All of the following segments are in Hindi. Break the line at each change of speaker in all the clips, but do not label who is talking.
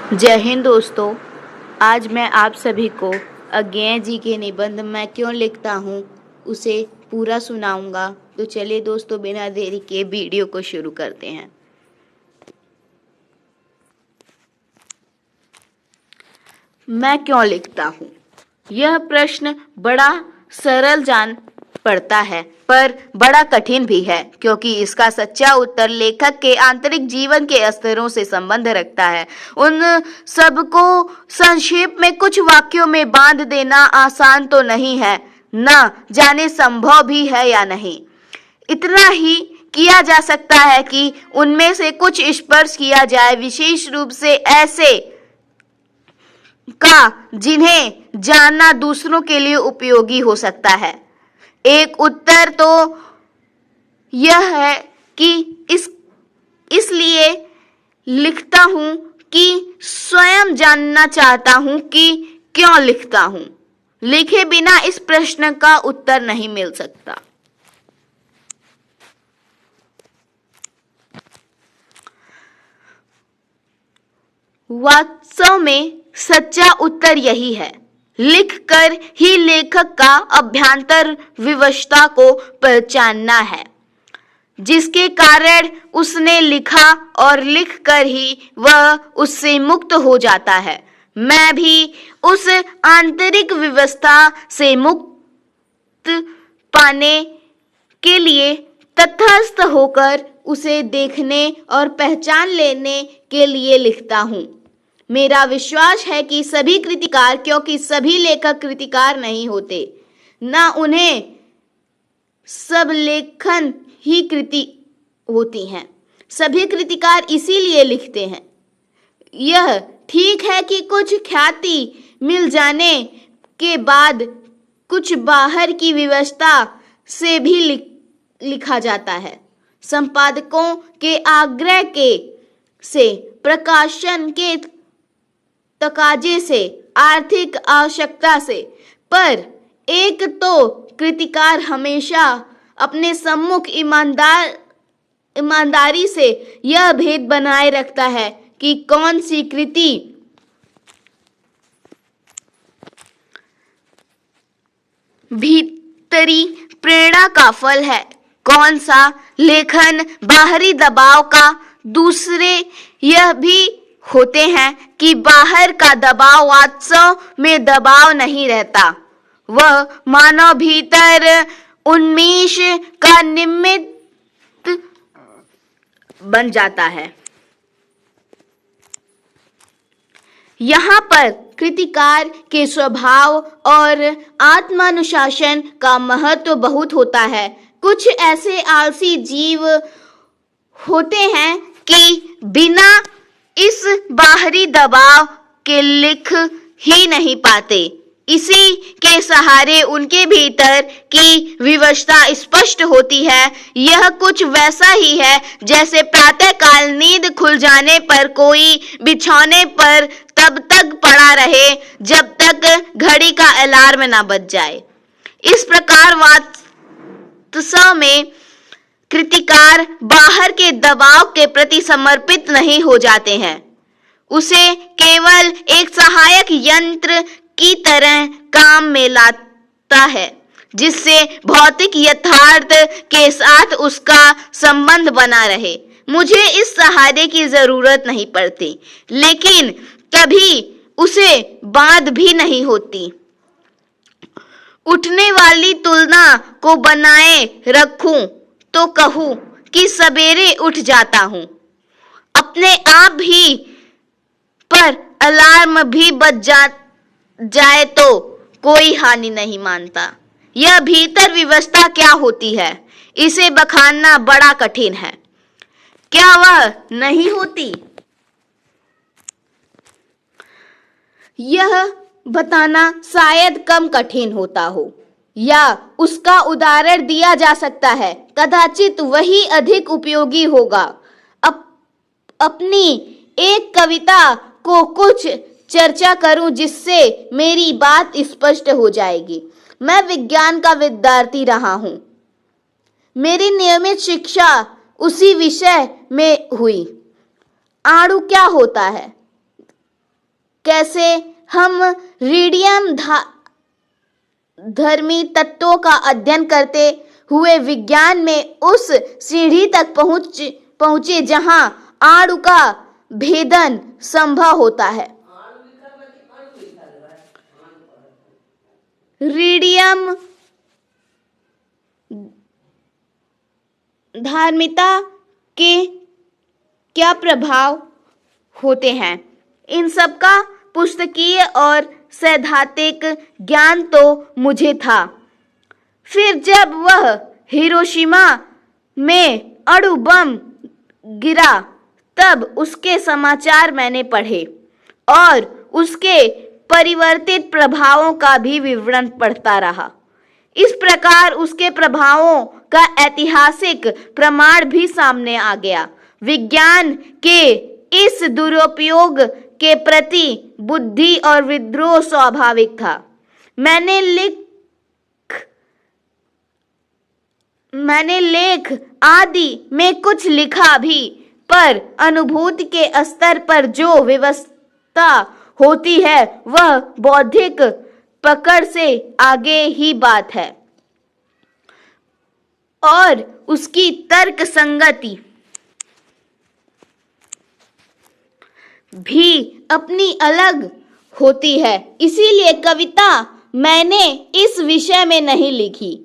जय हिंद दोस्तों। आज मैं आप सभी को अज्ञेय जी के निबंध मैं क्यों लिखता हूँ उसे पूरा सुनाऊंगा। तो चलिए दोस्तों, बिना देरी के वीडियो को शुरू करते हैं। मैं क्यों लिखता हूँ? यह प्रश्न बड़ा सरल जान पड़ता है, पर बड़ा कठिन भी है, क्योंकि इसका सच्चा उत्तर लेखक के आंतरिक जीवन के स्तरों से संबंध रखता है। उन सबको संक्षेप में कुछ वाक्यों में बांध देना आसान तो नहीं है, न जाने संभव भी है या नहीं। इतना ही किया जा सकता है कि उनमें से कुछ स्पर्श किया जाए, विशेष रूप से ऐसे का जिन्हें जानना दूसरों के लिए उपयोगी हो सकता है। एक उत्तर तो यह है कि इसलिए लिखता हूं कि स्वयं जानना चाहता हूं कि क्यों लिखता हूं। लिखे बिना इस प्रश्न का उत्तर नहीं मिल सकता। वास्तव में सच्चा उत्तर यही है। लिखकर ही लेखक का अभ्यांतर विवशता को पहचानना है, जिसके कारण उसने लिखा, और लिखकर ही वह उससे मुक्त हो जाता है। मैं भी उस आंतरिक व्यवस्था से मुक्त पाने के लिए तटस्थ होकर उसे देखने और पहचान लेने के लिए लिखता हूँ। मेरा विश्वास है कि सभी कृतिकार, क्योंकि सभी लेखक कृतिकार नहीं होते, न उन्हें सब लेखन ही कृति होती हैं। सभी कृतिकार इसीलिए लिखते हैं। यह ठीक है कि कुछ ख्याति मिल जाने के बाद कुछ बाहर की व्यवस्था से भी लिखा जाता है। संपादकों के आग्रह से, प्रकाशन के तकाजे से, आर्थिक आवश्यकता से, पर एक तो कृतिकार हमेशा अपने सम्मुख ईमानदारी से यह भेद बनाए रखता है कि कौन सी कृति भीतरी प्रेरणा का फल है, कौन सा लेखन बाहरी दबाव का। दूसरे यह भी होते हैं कि बाहर का दबाव वास्तव में दबाव नहीं रहता, वह मानव भीतर उन्मेष का निमित्त बन जाता है। यहाँ पर कृतिकार के स्वभाव और आत्मानुशासन का महत्व बहुत होता है। कुछ ऐसे आलसी जीव होते हैं कि बिना इस बाहरी दबाव के लिख ही नहीं पाते। इसी के सहारे उनके भीतर की विवशता स्पष्ट होती है। यह कुछ वैसा ही है जैसे प्रातःकाल नींद खुल जाने पर कोई बिछौने पर तब तक पड़ा रहे जब तक घड़ी का अलार्म न बज जाए। इस प्रकार वास्तव में कृतिकार बाहर के दबाव के प्रति समर्पित नहीं हो जाते हैं। उसे केवल एक सहायक यंत्र की तरह काम में लाता है, जिससे भौतिक यथार्थ के साथ उसका संबंध बना रहे। मुझे इस सहारे की जरूरत नहीं पड़ती, लेकिन कभी उसे बात भी नहीं होती। उठने वाली तुलना को बनाए रखूं तो कहूं कि सवेरे उठ जाता हूं। अपने आप ही पर अलार्म भी बज जाए तो कोई हानि नहीं मानता। यह भीतर व्यवस्था क्या होती है, इसे बखानना बड़ा कठिन है। क्या वह नहीं होती? यह बताना शायद कम कठिन होता हो, या उसका उदाहरण दिया जा सकता है, कदाचित वही अधिक उपयोगी होगा। अपनी एक कविता को कुछ चर्चा करूं जिससे मेरी बात स्पष्ट हो जाएगी। मैं विज्ञान का विद्यार्थी रहा हूं। मेरी नियमित शिक्षा उसी विषय में हुई। अणु क्या होता है? कैसे हम रेडियम धर्मी तत्वों का अध्ययन करते हुए विज्ञान में उस सीढ़ी तक पहुंचे जहां अणु का भेदन संभव होता है। रेडियम धार्मिता के क्या प्रभाव होते हैं, इन सब का पुस्तकीय और सैद्धांतिक ज्ञान तो मुझे था। फिर जब वह हिरोशिमा में अणु बम गिरा तब उसके समाचार मैंने पढ़े और उसके परिवर्तित प्रभावों का भी विवरण पढ़ता रहा। इस प्रकार उसके प्रभावों का ऐतिहासिक प्रमाण भी सामने आ गया। विज्ञान के इस दुरुपयोग के प्रति बुद्धि और विद्रोह स्वाभाविक था। मैंने लेख आदि में कुछ लिखा भी, पर अनुभूति के स्तर पर जो व्यवस्था होती है वह बौद्धिक पकड़ से आगे ही बात है और उसकी तर्क संगति भी अपनी अलग होती है। इसीलिए कविता मैंने इस विषय में नहीं लिखी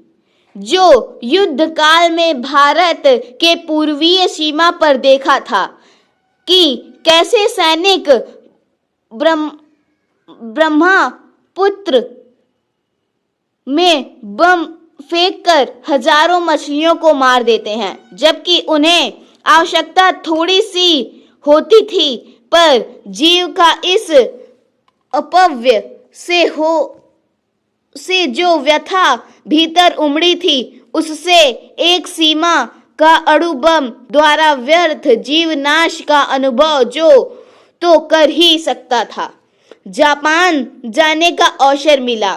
जो युद्ध काल में भारत के पूर्वीय सीमा पर देखा था कि कैसे सैनिक ब्रह्मपुत्र में बम फेंककर हजारों मछलियों को मार देते हैं, जबकि उन्हें आवश्यकता थोड़ी सी होती थी, पर जीव का इस अपव्यय से जो व्यथा भीतर उमड़ी थी उससे एक सीमा का अणु बम द्वारा व्यर्थ जीवनाश का अनुभव जो तो कर ही सकता था। जापान जाने का अवसर मिला,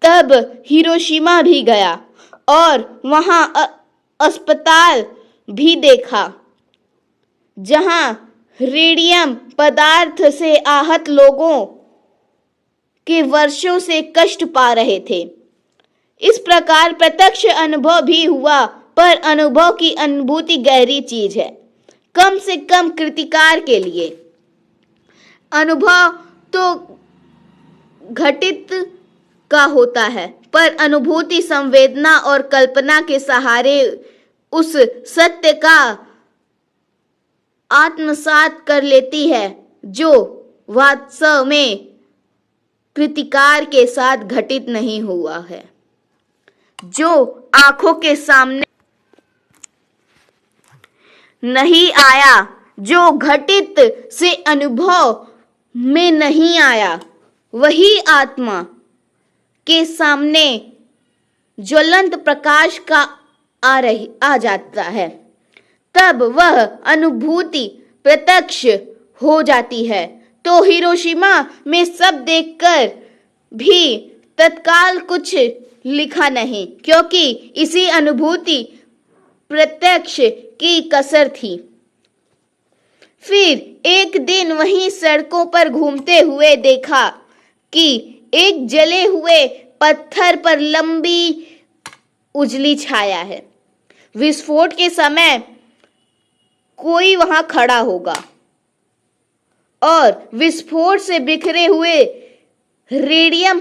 तब हिरोशिमा भी गया और वहां अस्पताल भी देखा जहां रेडियम पदार्थ से आहत लोगों के वर्षों से कष्ट पा रहे थे। इस प्रकार प्रत्यक्ष अनुभव भी हुआ, पर अनुभव की अनुभूति गहरी चीज है, कम से कम कृतिकार के लिए। अनुभव तो घटित का होता है, पर अनुभूति संवेदना और कल्पना के सहारे उस सत्य का आत्मसात कर लेती है जो वास्तव में कृतिकार के साथ घटित नहीं हुआ है, जो आंखों के सामने नहीं आया, जो घटित से अनुभव में नहीं आया, वही आत्मा के सामने ज्वलंत प्रकाश का आ जाता है। तब वह अनुभूति प्रत्यक्ष हो जाती है। तो हिरोशिमा में सब देखकर भी तत्काल कुछ लिखा नहीं, क्योंकि इसी अनुभूति प्रत्यक्ष की कसर थी। फिर एक दिन वहीं सड़कों पर घूमते हुए देखा कि एक जले हुए पत्थर पर लंबी उजली छाया है। विस्फोट के समय कोई वहां खड़ा होगा और विस्फोट से बिखरे हुए रेडियम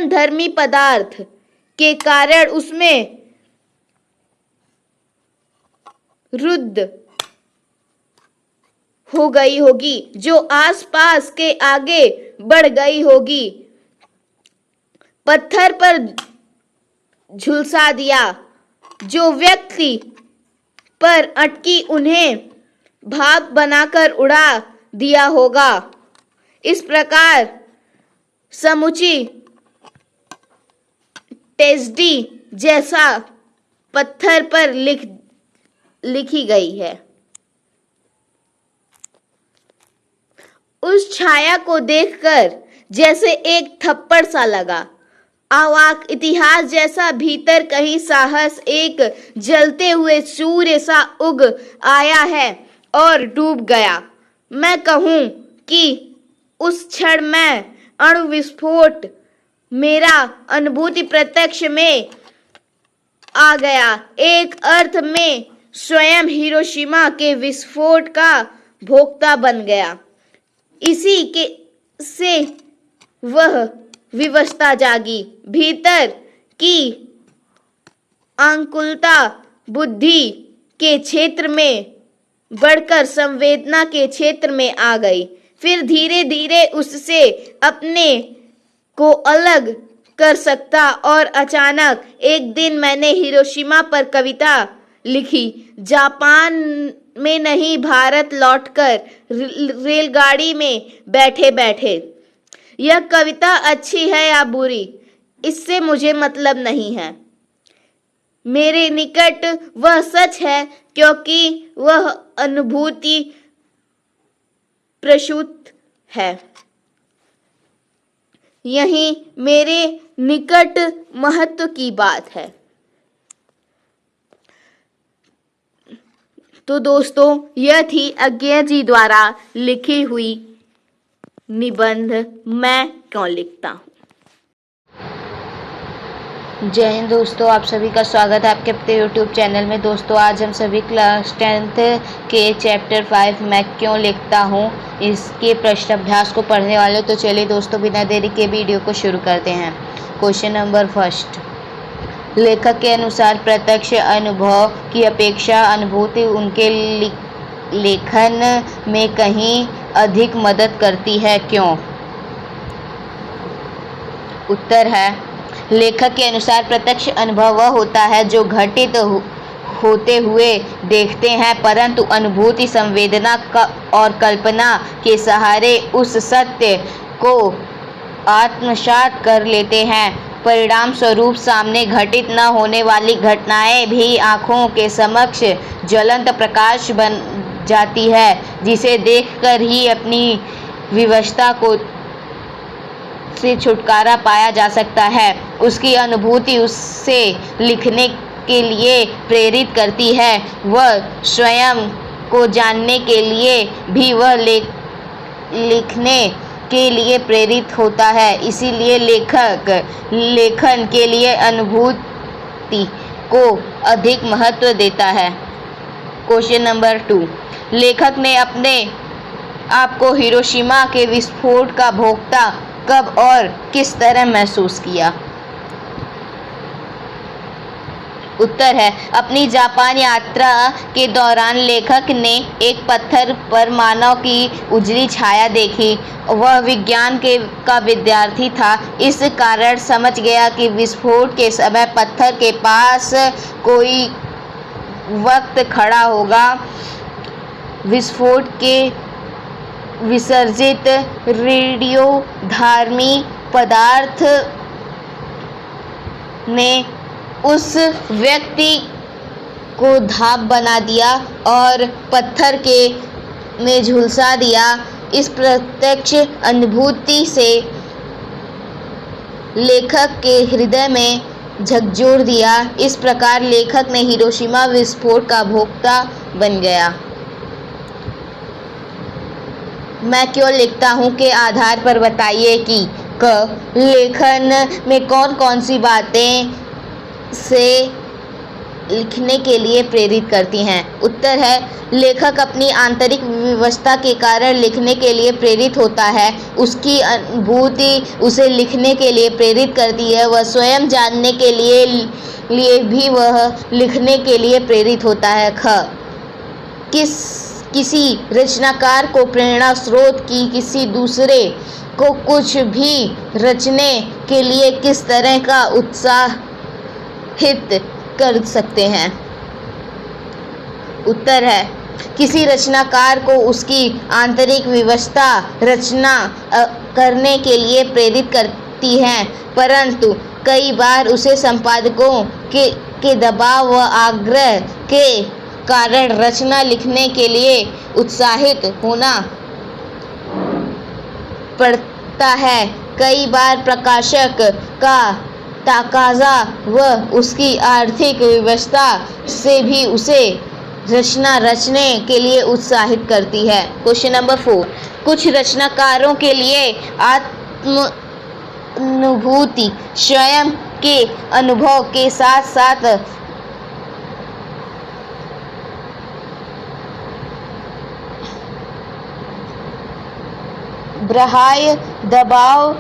धर्मी पदार्थ के कारण उसमें रुद्ध हो गई होगी, जो आसपास के आगे बढ़ गई होगी, पत्थर पर झुलसा दिया, जो व्यक्ति पर अटकी उन्हें भाप बनाकर उड़ा दिया होगा। इस प्रकार समुची ट्रेजेडी जैसा पत्थर पर लिखी गई है। उस छाया को देखकर जैसे एक थप्पड़ सा लगा। अवाक इतिहास जैसा भीतर कहीं साहस एक जलते हुए सूर्य सा उग आया है और डूब गया। मैं कहूँ कि उस क्षण में अणु विस्फोट मेरा अनुभूति प्रत्यक्ष में आ गया। एक अर्थ में स्वयं हिरोशिमा के विस्फोट का भोक्ता बन गया। इसी के से वह विवशता जागी। भीतर की आकुलता बुद्धि के क्षेत्र में बढ़कर संवेदना के क्षेत्र में आ गई। फिर धीरे धीरे उससे अपने को अलग कर सकता और अचानक एक दिन मैंने हिरोशिमा पर कविता लिखी। जापान में नहीं, भारत लौटकर रेलगाड़ी में बैठे बैठे। यह कविता अच्छी है या बुरी, इससे मुझे मतलब नहीं है। मेरे निकट वह सच है क्योंकि वह अनुभूति प्रसूत है। यही मेरे निकट महत्व की बात है। तो दोस्तों, यह थी अज्ञेय जी द्वारा लिखी हुई निबंध मैं क्यों लिखता हूँ। जय हिंद दोस्तों, आप सभी का स्वागत है आपके अपने YouTube चैनल में। दोस्तों, आज हम सभी क्लास 10th के चैप्टर 5 मैं क्यों लिखता हूँ इसके प्रश्नाभ्यास को पढ़ने वाले। तो चलिए दोस्तों, बिना देरी के वीडियो को शुरू करते हैं। Question number 1। लेखक के अनुसार प्रत्यक्ष अनुभव की अपेक्षा अनुभूति उनके लेखन में कहीं अधिक मदद करती है, क्यों? उत्तर है, लेखक के अनुसार प्रत्यक्ष अनुभव वह होता है जो घटित होते हुए देखते हैं, परंतु अनुभूति संवेदना और कल्पना के सहारे उस सत्य को आत्मसात कर लेते हैं। परिणाम स्वरूप सामने घटित न होने वाली घटनाएं भी आँखों के समक्ष ज्वलंत प्रकाश बन जाती है, जिसे देखकर ही अपनी विवशता को से छुटकारा पाया जा सकता है। उसकी अनुभूति उससे लिखने के लिए प्रेरित करती है। वह स्वयं को जानने के लिए भी वह लिखने के लिए प्रेरित होता है। इसीलिए लेखक लेखन के लिए अनुभूति को अधिक महत्व देता है। Question number 2। लेखक ने अपने आप को हिरोशिमा के विस्फोट का भोक्ता कब और किस तरह महसूस किया? उत्तर है, अपनी जापान यात्रा के दौरान लेखक ने एक पत्थर पर मानव की उजली छाया देखी। वह विज्ञान का विद्यार्थी था, इस कारण समझ गया कि विस्फोट के समय पत्थर के पास कोई वक्त खड़ा होगा। विस्फोट के विसर्जित रेडियोधर्मी पदार्थ ने उस व्यक्ति को धाप बना दिया और पत्थर के में झुलसा दिया। इस प्रत्यक्ष अनुभूति से लेखक के हृदय में झकझोर दिया। इस प्रकार लेखक ने हिरोशिमा विस्फोट का भोक्ता बन गया। मैं क्यों लिखता हूँ के आधार पर बताइए कि लेखन में कौन कौन सी बातें से लिखने के लिए प्रेरित करती हैं। उत्तर है, लेखक अपनी आंतरिक विवशता के कारण लिखने के लिए प्रेरित होता है। उसकी अनुभूति उसे लिखने के लिए प्रेरित करती है। वह स्वयं जानने के लिए भी वह लिखने के लिए प्रेरित होता है। किसी रचनाकार को प्रेरणा स्रोत की किसी दूसरे को कुछ भी रचने के लिए किस तरह का उत्साहित कर सकते हैं? उत्तर है, किसी रचनाकार को उसकी आंतरिक विवशता रचना करने के लिए प्रेरित करती है, परंतु कई बार उसे संपादकों के दबाव व आग्रह के कारण रचना लिखने के लिए उत्साहित होना पड़ता है। कई बार प्रकाशक का तकाजा व उसकी आर्थिक विवशता से भी उसे रचना रचने के लिए उत्साहित करती है। क्वेश्चन नंबर 4, कुछ रचनाकारों के लिए आत्मानुभूति स्वयं के अनुभव के साथ साथ बाह्य दबाव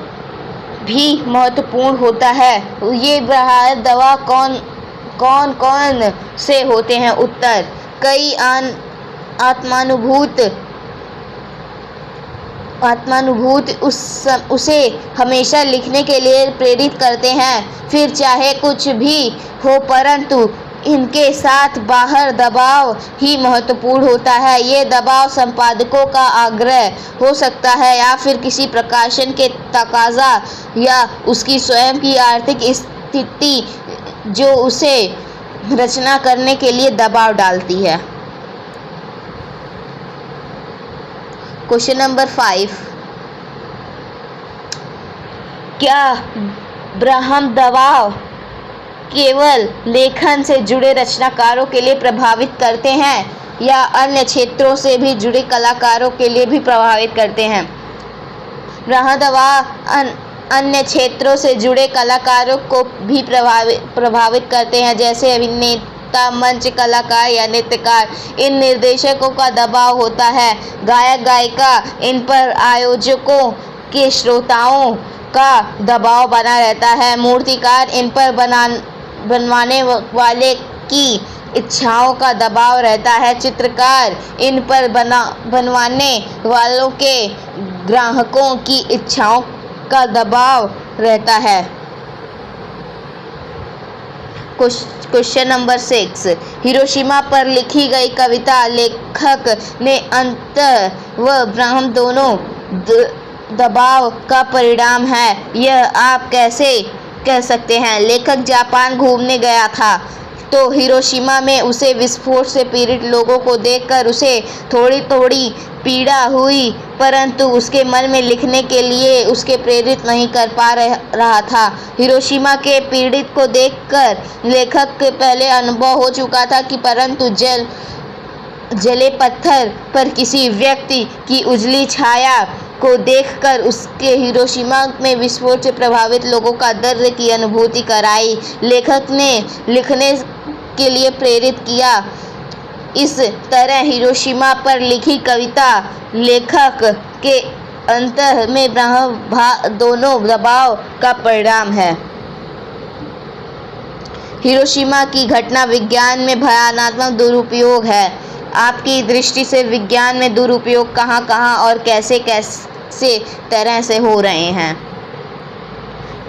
भी महत्वपूर्ण होता है। ये बाह्य दबाव कौन से होते हैं? उत्तर, कई आत्मानुभूत उसे हमेशा लिखने के लिए प्रेरित करते हैं, फिर चाहे कुछ भी हो, परंतु इनके साथ बाहर दबाव ही महत्वपूर्ण होता है। ये दबाव संपादकों का आग्रह हो सकता है या फिर किसी प्रकाशन के तकाजा या उसकी स्वयं की आर्थिक स्थिति जो उसे रचना करने के लिए दबाव डालती है। क्वेश्चन नंबर 5, क्या बाह्य दबाव केवल लेखन से जुड़े रचनाकारों के लिए प्रभावित करते हैं या अन्य क्षेत्रों से भी जुड़े कलाकारों के लिए भी प्रभावित करते हैं? बाह्य दबाव अन्य क्षेत्रों से जुड़े कलाकारों को भी प्रभावित करते हैं, जैसे अभिनेता, मंच कलाकार या नृत्यकार। इन निर्देशकों का दबाव होता है। गायक गायिका, इन पर आयोजकों के श्रोताओं का दबाव बना रहता है। मूर्तिकार, इन पर बनवाने वाले की इच्छाओं का दबाव रहता है। चित्रकार, इन पर बनवाने वालों के ग्राहकों की इच्छाओं का दबाव रहता है। क्वेश्चन नंबर 6, हिरोशिमा पर लिखी गई कविता लेखक ने अंतः व बाह्य दोनों दबाव का परिणाम है, यह आप कैसे कह सकते हैं? लेखक जापान घूमने गया था तो हिरोशिमा में उसे विस्फोट से पीड़ित लोगों को देखकर उसे थोड़ी पीड़ा हुई, परंतु उसके मन में लिखने के लिए उसके प्रेरित नहीं कर पा रहा था। हिरोशिमा के पीड़ित को देखकर लेखक के पहले अनुभव हो चुका था कि परंतु जले पत्थर पर किसी व्यक्ति की उजली छाया को देखकर उसके हिरोशिमा में विस्फोट से प्रभावित लोगों का दर्द की अनुभूति कराई, लेखक ने लिखने के लिए प्रेरित किया। इस तरह हिरोशिमा पर लिखी कविता लेखक के अंतः में बाह्य दोनों दबाव का परिणाम है। हिरोशिमा की घटना विज्ञान में भावनात्मक दुरुपयोग है। आपकी दृष्टि से विज्ञान में दुरुपयोग कहाँ और कैसे तरह से हो रहे हैं?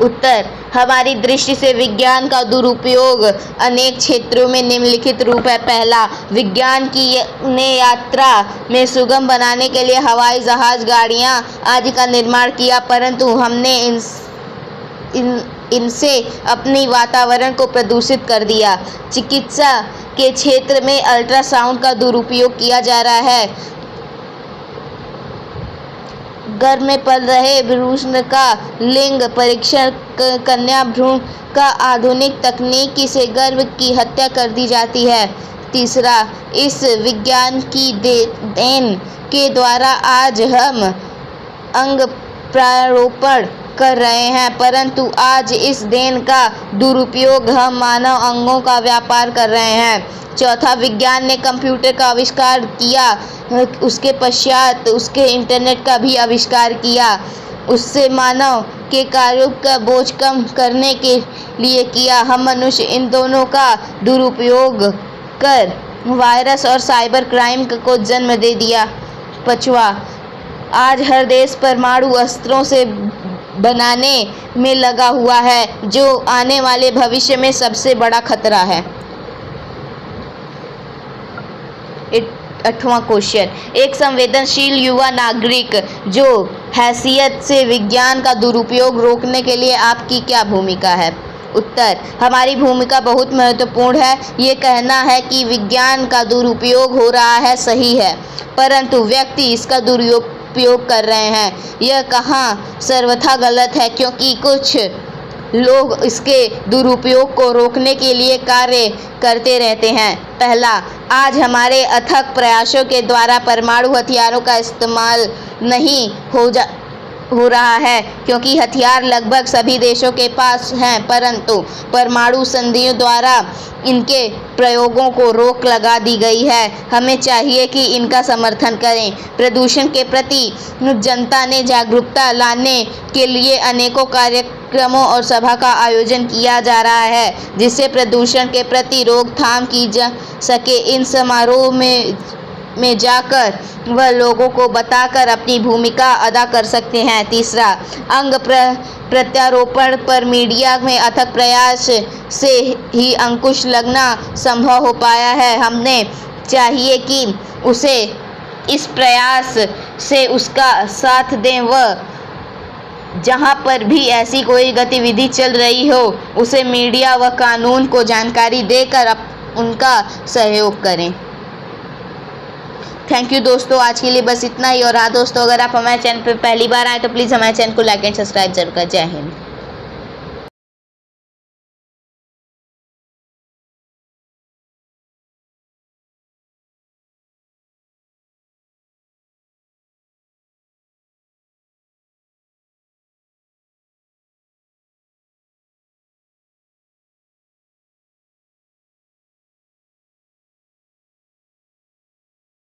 उत्तर, हमारी दृष्टि से विज्ञान का दुरुपयोग अनेक क्षेत्रों में निम्नलिखित रूप है। पहला, विज्ञान ने यात्रा में सुगम बनाने के लिए हवाई जहाज, गाड़ियाँ आदि का निर्माण किया, परंतु हमने इनसे अपनी वातावरण को प्रदूषित कर दिया। चिकित्सा के क्षेत्र में अल्ट्रासाउंड का दुरुपयोग किया जा रहा है। गर्भ में पल रहे भ्रूण का लिंग परीक्षण कन्या भ्रूण का आधुनिक तकनीकी से गर्भ की हत्या कर दी जाती है। तीसरा, इस विज्ञान की देन के द्वारा आज हम अंग प्रारोपण कर रहे हैं, परंतु आज इस देन का दुरुपयोग हम मानव अंगों का व्यापार कर रहे हैं। चौथा, विज्ञान ने कंप्यूटर का आविष्कार किया, उसके पश्चात उसके इंटरनेट का भी आविष्कार किया, उससे मानव के कार्यों का बोझ कम करने के लिए किया। हम मनुष्य इन दोनों का दुरुपयोग कर वायरस और साइबर क्राइम को जन्म दे दिया। पांचवा, आज हर देश परमाणु अस्त्रों से बनाने में लगा हुआ है, जो आने वाले भविष्य में सबसे बड़ा खतरा है। 8वां क्वेश्चन, एक संवेदनशील युवा नागरिक जो हैसियत से विज्ञान का दुरुपयोग रोकने के लिए आपकी क्या भूमिका है? उत्तर, हमारी भूमिका बहुत महत्वपूर्ण है। ये कहना है कि विज्ञान का दुरुपयोग हो रहा है सही है, परंतु व्यक्ति इसका दुरुपयोग कर रहे हैं। यह कहाँ सर्वथा गलत है, क्योंकि कुछ लोग इसके दुरुपयोग को रोकने के लिए कार्य करते रहते हैं। पहला, आज हमारे अथक प्रयासों के द्वारा परमाणु हथियारों का इस्तेमाल नहीं हो रहा है, क्योंकि हथियार लगभग सभी देशों के पास हैं, परंतु परमाणु संधियों द्वारा इनके प्रयोगों को रोक लगा दी गई है। हमें चाहिए कि इनका समर्थन करें। प्रदूषण के प्रति जनता ने जागरूकता लाने के लिए अनेकों कार्यक्रमों और सभा का आयोजन किया जा रहा है, जिससे प्रदूषण के प्रति रोकथाम की जा सके। इन समारोह में जाकर वह लोगों को बताकर अपनी भूमिका अदा कर सकते हैं। तीसरा, अंग प्रत्यारोपण पर मीडिया में अथक प्रयास से ही अंकुश लगना संभव हो पाया है। हमने चाहिए कि उसे इस प्रयास से उसका साथ दें व जहां पर भी ऐसी कोई गतिविधि चल रही हो उसे मीडिया व कानून को जानकारी देकर उनका सहयोग करें। थैंक यू दोस्तों, आज के लिए बस इतना ही। और हाँ दोस्तों, अगर आप हमारे चैनल पर पहली बार आए तो प्लीज़ हमारे चैनल को लाइक एंड सब्सक्राइब जरूर करें। जय हिंद।